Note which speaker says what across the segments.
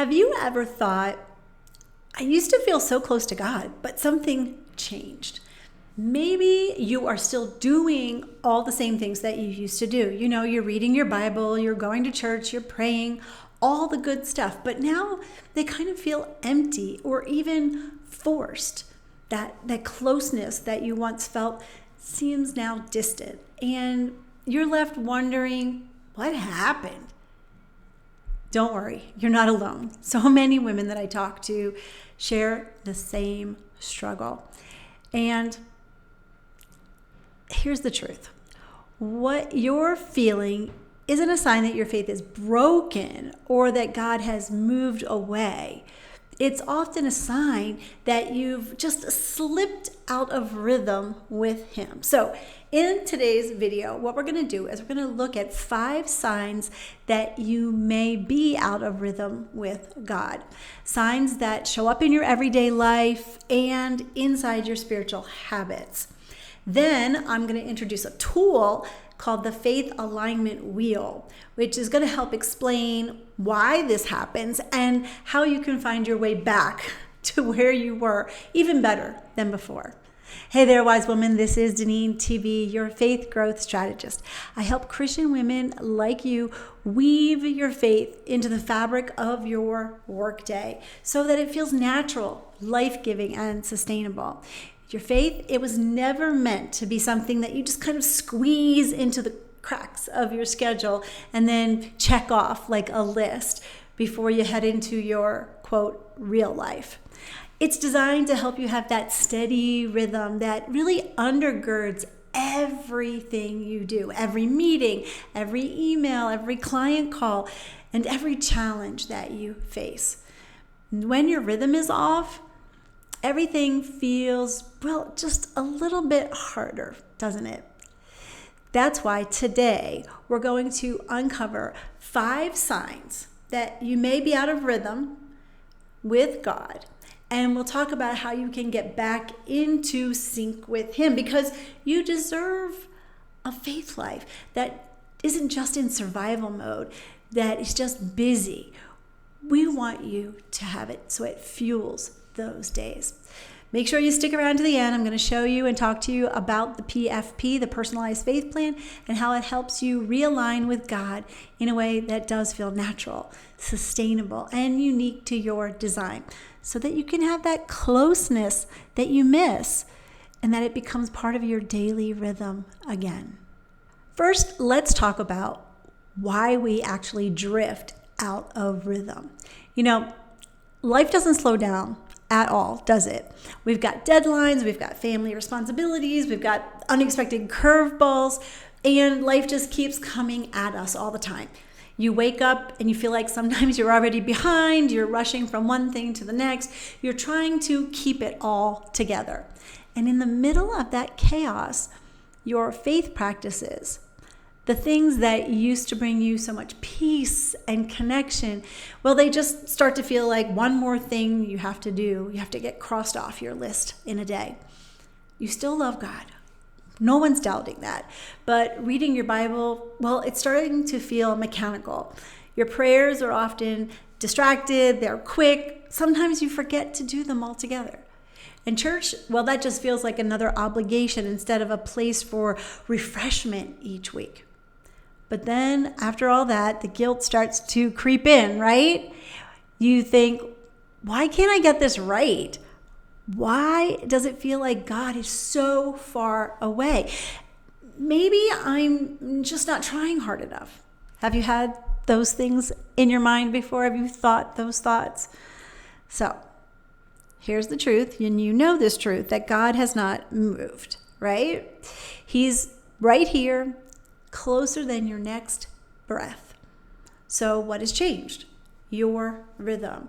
Speaker 1: Have you ever thought, I used to feel so close to God, but something changed? Maybe you are still doing all the same things that you used to do. You know, you're reading your Bible, you're going to church, you're praying, all the good stuff. But now they kind of feel empty or even forced. That closeness that you once felt seems now distant. And you're left wondering, what happened? Don't worry, you're not alone. So many women that I talk to share the same struggle. And here's the truth. What you're feeling isn't a sign that your faith is broken or that God has moved away. It's often a sign that you've just slipped out of rhythm with Him. So in today's video, what we're going to do is we're going to look at 5 signs that you may be out of rhythm with God. Signs that show up in your everyday life and inside your spiritual habits. Then I'm going to introduce a tool called the Faith Alignment Wheel, which is going to help explain why this happens and how you can find your way back to where you were, even better than before. Hey there, wise woman. This is Deneen TV, your faith growth strategist. I help Christian women like you weave your faith into the fabric of your workday so that it feels natural, life-giving, and sustainable. Your faith, it was never meant to be something that you just kind of squeeze into the cracks of your schedule and then check off like a list before you head into your, quote, real life. It's designed to help you have that steady rhythm that really undergirds everything you do, every meeting, every email, every client call, and every challenge that you face. When your rhythm is off, everything feels, well, just a little bit harder, doesn't it? That's why today we're going to uncover 5 signs that you may be out of rhythm with God. And we'll talk about how you can get back into sync with Him, because you deserve a faith life that isn't just in survival mode, that is just busy. We want you to have it so it fuels those days. Make sure you stick around to the end. I'm going to show you and talk to you about the PFP, the Personalized Faith Plan, and how it helps you realign with God in a way that does feel natural, sustainable, and unique to your design, so that you can have that closeness that you miss and that it becomes part of your daily rhythm again. First, let's talk about why we actually drift out of rhythm. You know, life doesn't slow down at all, does it? We've got deadlines, we've got family responsibilities, we've got unexpected curveballs, and life just keeps coming at us all the time. You wake up and you feel like sometimes you're already behind, you're rushing from one thing to the next, you're trying to keep it all together. And in the middle of that chaos, your faith practices, the things that used to bring you so much peace and connection, well, they just start to feel like one more thing you have to do. You have to get crossed off your list in a day. You still love God. No one's doubting that. But reading your Bible, well, it's starting to feel mechanical. Your prayers are often distracted, they're quick. Sometimes you forget to do them altogether. And church, well, that just feels like another obligation instead of a place for refreshment each week. But then after all that, the guilt starts to creep in, right? You think, why can't I get this right? Why does it feel like God is so far away? Maybe I'm just not trying hard enough. Have you had those things in your mind before? Have you thought those thoughts? So here's the truth, and you know this truth, that God has not moved, right? He's right here, closer than your next breath. So what has changed? Your rhythm.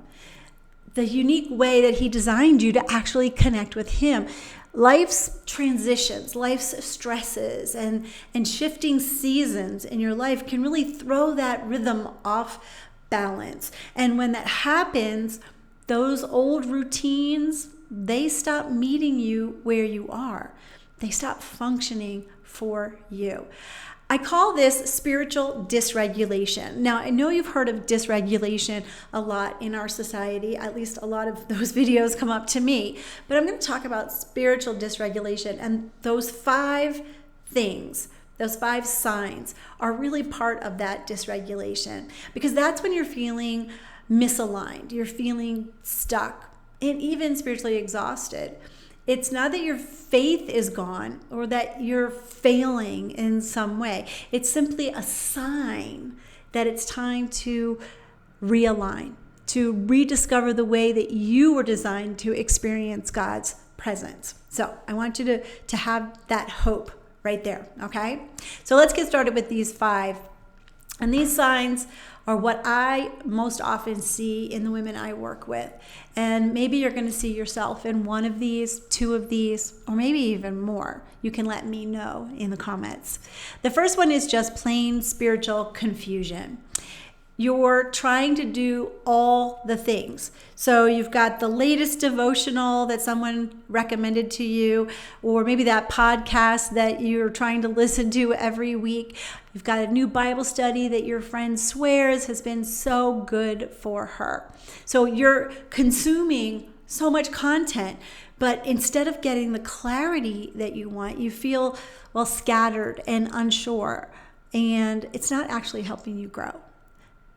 Speaker 1: The unique way that He designed you to actually connect with Him. Life's transitions, life's stresses, and shifting seasons in your life can really throw that rhythm off balance. And when that happens, those old routines, they stop meeting you where you are. They stop functioning for you. I call this spiritual dysregulation. Now, I know you've heard of dysregulation a lot in our society. At least a lot of those videos come up to me. But I'm going to talk about spiritual dysregulation, and those 5 things, those 5 signs are really part of that dysregulation, because that's when you're feeling misaligned, you're feeling stuck, and even spiritually exhausted. It's not that your faith is gone or that you're failing in some way. It's simply a sign that it's time to realign, to rediscover the way that you were designed to experience God's presence. So I want you to have that hope right there, okay? So let's get started with these 5. And these signs are what I most often see in the women I work with. And maybe you're going to see yourself in one of these, 2 of these, or maybe even more. You can let me know in the comments. The first one is just plain spiritual confusion. You're trying to do all the things. So you've got the latest devotional that someone recommended to you, or maybe that podcast that you're trying to listen to every week. You've got a new Bible study that your friend swears has been so good for her. So you're consuming so much content, but instead of getting the clarity that you want, you feel, scattered and unsure, and it's not actually helping you grow.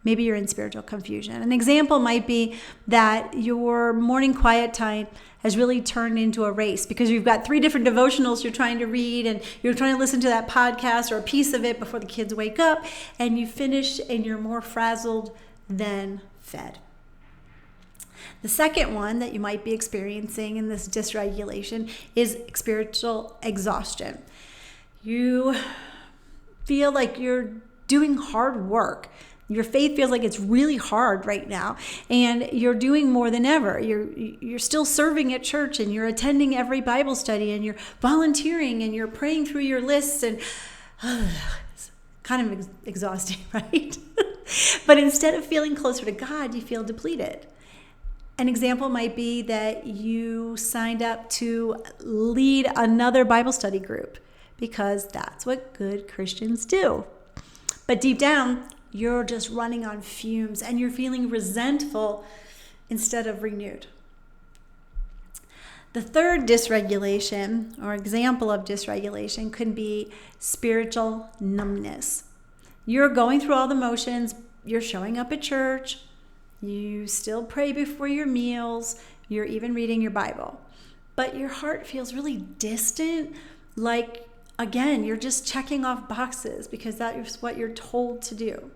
Speaker 1: Maybe you're in spiritual confusion. An example might be that your morning quiet time has really turned into a race because you've got 3 different devotionals you're trying to read, and you're trying to listen to that podcast or a piece of it before the kids wake up, and you finish and you're more frazzled than fed. The second one that you might be experiencing in this dysregulation is spiritual exhaustion. You feel like you're doing hard work. Your faith feels like it's really hard right now, and you're doing more than ever. You're still serving at church, and you're attending every Bible study, and you're volunteering, and you're praying through your lists, and it's kind of exhausting, right? But instead of feeling closer to God, you feel depleted. An example might be that you signed up to lead another Bible study group because that's what good Christians do. But deep down, you're just running on fumes, and you're feeling resentful instead of renewed. The third dysregulation, or example of dysregulation, could be spiritual numbness. You're going through all the motions. You're showing up at church. You still pray before your meals. You're even reading your Bible. But your heart feels really distant, like, again, you're just checking off boxes because that's what you're told to do.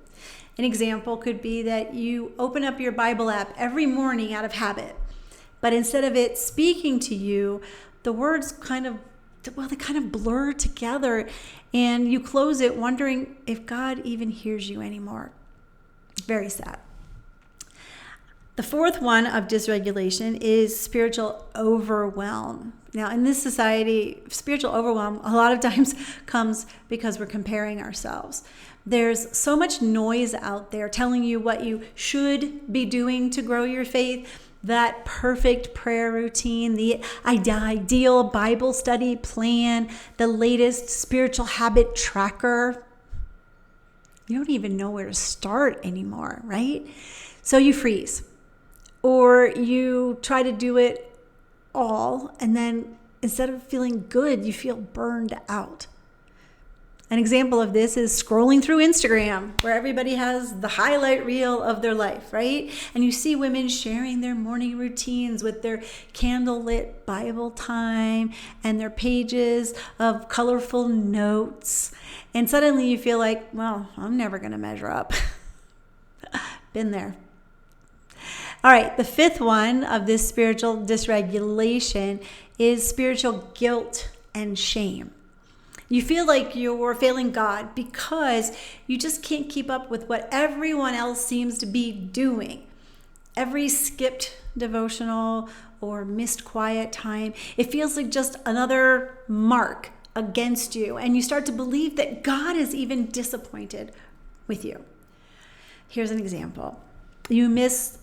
Speaker 1: An example could be that you open up your Bible app every morning out of habit, but instead of it speaking to you, the words kind of blur together, and you close it wondering if God even hears you anymore. Very sad. The fourth one of dysregulation is spiritual overwhelm. Now, in this society, spiritual overwhelm a lot of times comes because we're comparing ourselves. There's so much noise out there telling you what you should be doing to grow your faith, that perfect prayer routine, the ideal Bible study plan, the latest spiritual habit tracker. You don't even know where to start anymore, right? So you freeze. Or you try to do it all, and then instead of feeling good, you feel burned out. An example of this is scrolling through Instagram, where everybody has the highlight reel of their life, right? And you see women sharing their morning routines with their candlelit Bible time and their pages of colorful notes. And suddenly you feel like, well, I'm never going to measure up. Been there. All right, the fifth one of this spiritual dysregulation is spiritual guilt and shame. You feel like you're failing God because you just can't keep up with what everyone else seems to be doing. Every skipped devotional or missed quiet time, it feels like just another mark against you, and you start to believe that God is even disappointed with you. Here's an example. You miss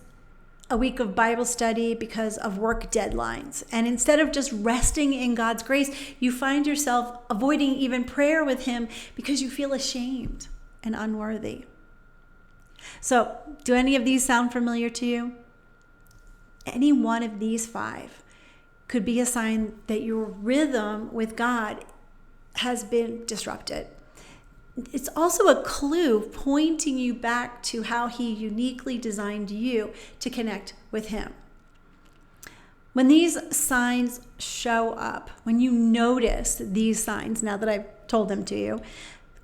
Speaker 1: a week of Bible study because of work deadlines. And instead of just resting in God's grace, you find yourself avoiding even prayer with him because you feel ashamed and unworthy. So, do any of these sound familiar to you? Any one of these 5 could be a sign that your rhythm with God has been disrupted. It's also a clue pointing you back to how he uniquely designed you to connect with him. When these signs show up, when you notice these signs, now that I've told them to you,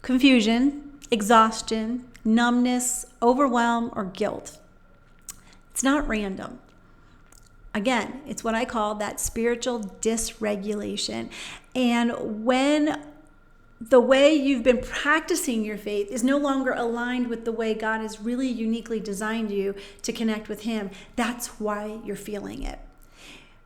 Speaker 1: confusion, exhaustion, numbness, overwhelm, or guilt, it's not random. Again, it's what I call that spiritual dysregulation. And when the way you've been practicing your faith is no longer aligned with the way God has really uniquely designed you to connect with him, that's why you're feeling it.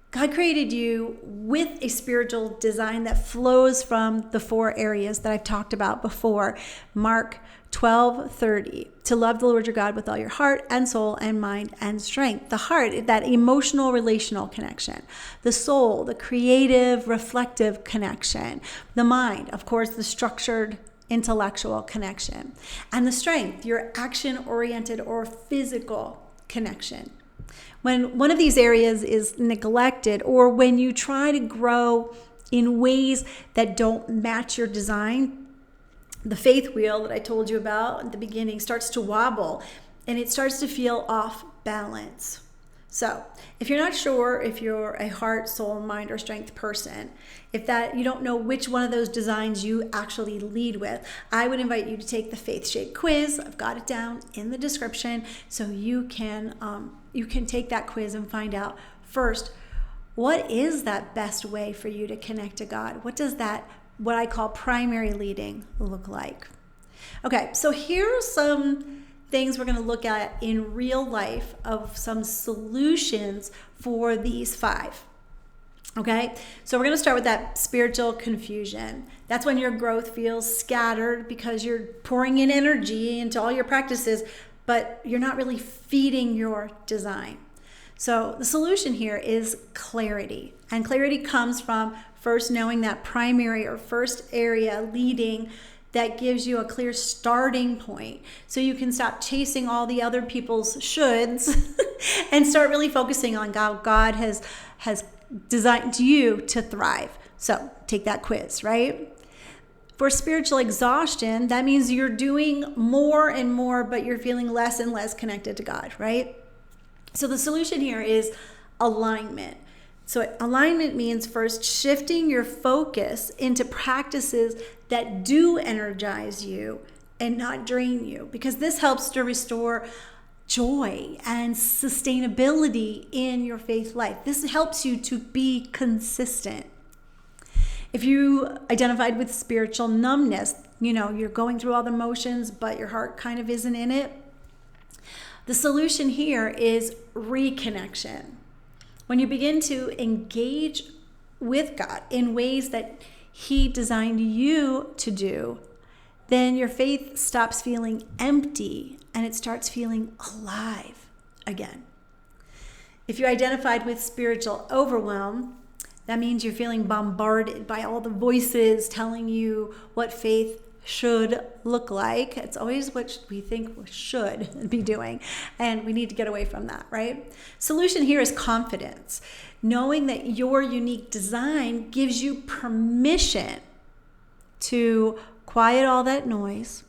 Speaker 1: God created you with a spiritual design that flows from the 4 areas that I've talked about before. Mark 12:30, to love the Lord your God with all your heart and soul and mind and strength. The heart, that emotional relational connection. The soul, the creative reflective connection. The mind, of course, the structured intellectual connection. And the strength, your action oriented or physical connection. When one of these areas is neglected, or when you try to grow in ways that don't match your design, the faith wheel that I told you about at the beginning starts to wobble and it starts to feel off balance. So if you're not sure if you're a heart, soul, mind, or strength person, if that you don't know which one of those designs you actually lead with, I would invite you to take the Faith Shake quiz. I've got it down in the description so you can take that quiz and find out first, what is that best way for you to connect to God? What does that, what I call primary leading, look like? Okay, so here are some things we're going to look at in real life of some solutions for these 5. Okay, so we're going to start with that spiritual confusion. That's when your growth feels scattered because you're pouring in energy into all your practices, but you're not really feeding your design. So the solution here is clarity. And clarity comes from first knowing that primary or first area leading that gives you a clear starting point so you can stop chasing all the other people's shoulds and start really focusing on how God has designed you to thrive. So take that quiz, right? For spiritual exhaustion, that means you're doing more and more, but you're feeling less and less connected to God, right? So the solution here is alignment. So alignment means first shifting your focus into practices that do energize you and not drain you, because this helps to restore joy and sustainability in your faith life. This helps you to be consistent. If you identified with spiritual numbness, you're going through all the motions, but your heart kind of isn't in it. The solution here is reconnection. When you begin to engage with God in ways that He designed you to do, then your faith stops feeling empty and it starts feeling alive again. If you identified with spiritual overwhelm, that means you're feeling bombarded by all the voices telling you what faith should look like. It's always what we think we should be doing, and we need to get away from that, right? Solution here is confidence. Knowing that your unique design gives you permission to quiet all that noise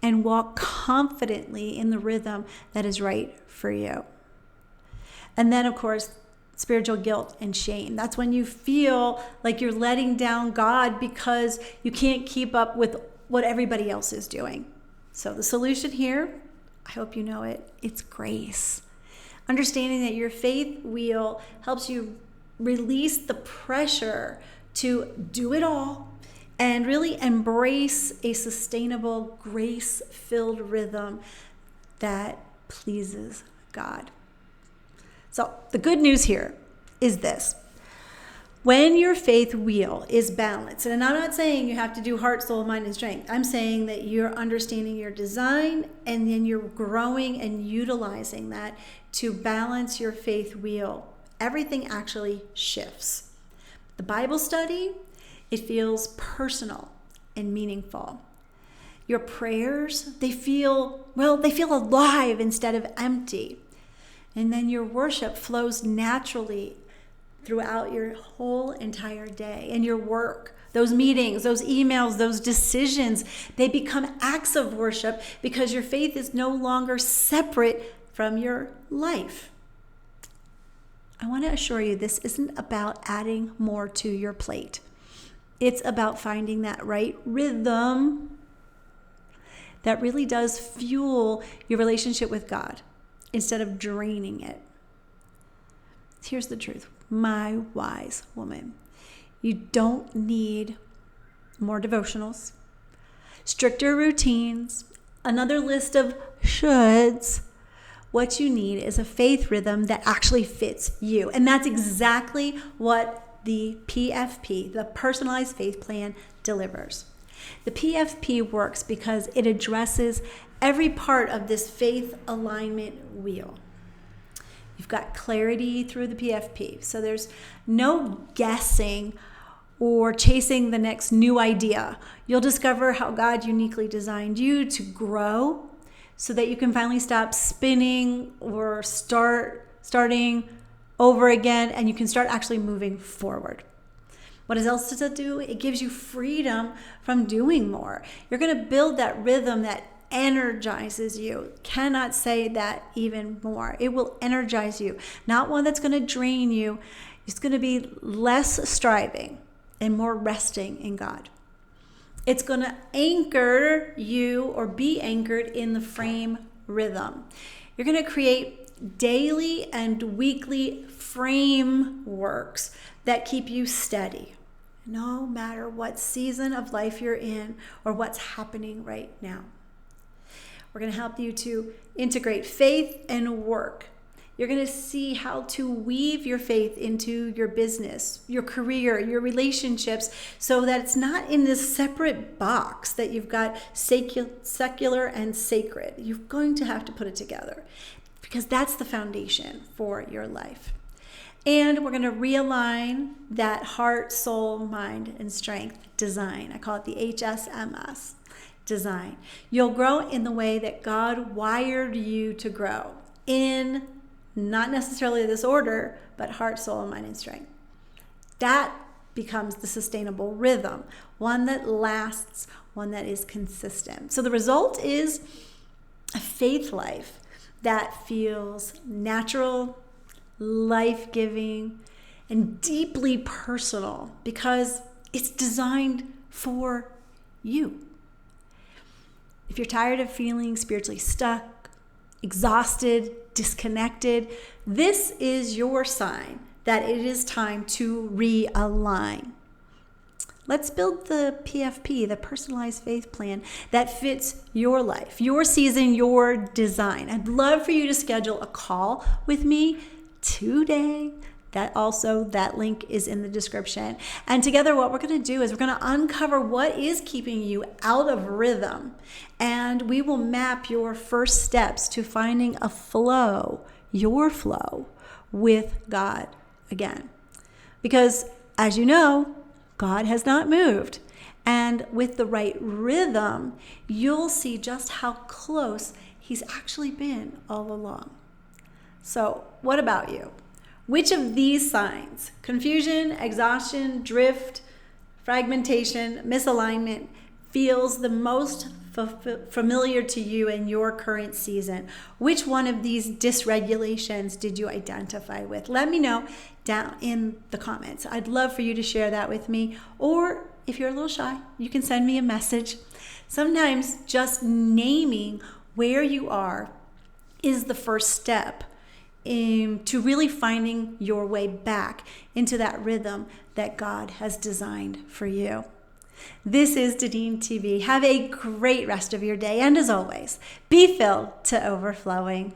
Speaker 1: and walk confidently in the rhythm that is right for you. And then, of course, spiritual guilt and shame. That's when you feel like you're letting down God because you can't keep up with what everybody else is doing. So the solution here, I hope you know it, it's grace. Understanding that your faith wheel helps you release the pressure to do it all and really embrace a sustainable, grace-filled rhythm that pleases God. So the good news here is this. When your faith wheel is balanced, and I'm not saying you have to do heart, soul, mind, and strength. I'm saying that you're understanding your design and then you're growing and utilizing that to balance your faith wheel. Everything actually shifts. The Bible study, it feels personal and meaningful. Your prayers, they feel alive instead of empty. And then your worship flows naturally throughout your whole entire day. And your work, those meetings, those emails, those decisions, they become acts of worship because your faith is no longer separate from your life. I want to assure you, this isn't about adding more to your plate. It's about finding that right rhythm that really does fuel your relationship with God instead of draining it. Here's the truth, my wise woman. You don't need more devotionals, stricter routines, another list of shoulds. What you need is a faith rhythm that actually fits you. And that's exactly what the PFP, the Personalized Faith Plan, delivers. The PFP works because it addresses every part of this faith alignment wheel. You've got clarity through the PFP. So there's no guessing or chasing the next new idea. You'll discover how God uniquely designed you to grow so that you can finally stop spinning or starting over again, and you can start actually moving forward. What else does it do? It gives you freedom from doing more. You're going to build that rhythm that energizes you. Cannot say that even more. It will energize you, not one that's going to drain you. It's going to be less striving and more resting in God. It's going to anchor you or be anchored in the frame rhythm. You're going to create daily and weekly frameworks that keep you steady, no matter what season of life you're in or what's happening right now. We're going to help you to integrate faith and work. You're going to see how to weave your faith into your business, your career, your relationships, so that it's not in this separate box that you've got secular and sacred. You're going to have to put it together because that's the foundation for your life. And we're going to realign that heart, soul, mind, and strength design. I call it the HSMS design. You'll grow in the way that God wired you to grow, in not necessarily this order, but heart, soul, mind, and strength. That becomes the sustainable rhythm, one that lasts, one that is consistent. So the result is a faith life that feels natural, life-giving, and deeply personal because it's designed for you. If you're tired of feeling spiritually stuck, exhausted, disconnected, this is your sign that it is time to realign. Let's build the PFP, the Personalized Faith Plan, that fits your life, your season, your design. I'd love for you to schedule a call with me today. That link is in the description. And together what we're going to do is we're going to uncover what is keeping you out of rhythm. And we will map your first steps to finding a flow, your flow with God again. Because as you know, God has not moved. And with the right rhythm, you'll see just how close He's actually been all along. So what about you? Which of these signs, confusion, exhaustion, drift, fragmentation, misalignment, feels the most familiar to you in your current season? Which one of these dysregulations did you identify with? Let me know down in the comments. I'd love for you to share that with me. Or if you're a little shy, you can send me a message. Sometimes just naming where you are is the first step to really finding your way back into that rhythm that God has designed for you. This is Dadine TV. Have a great rest of your day. And as always, be filled to overflowing.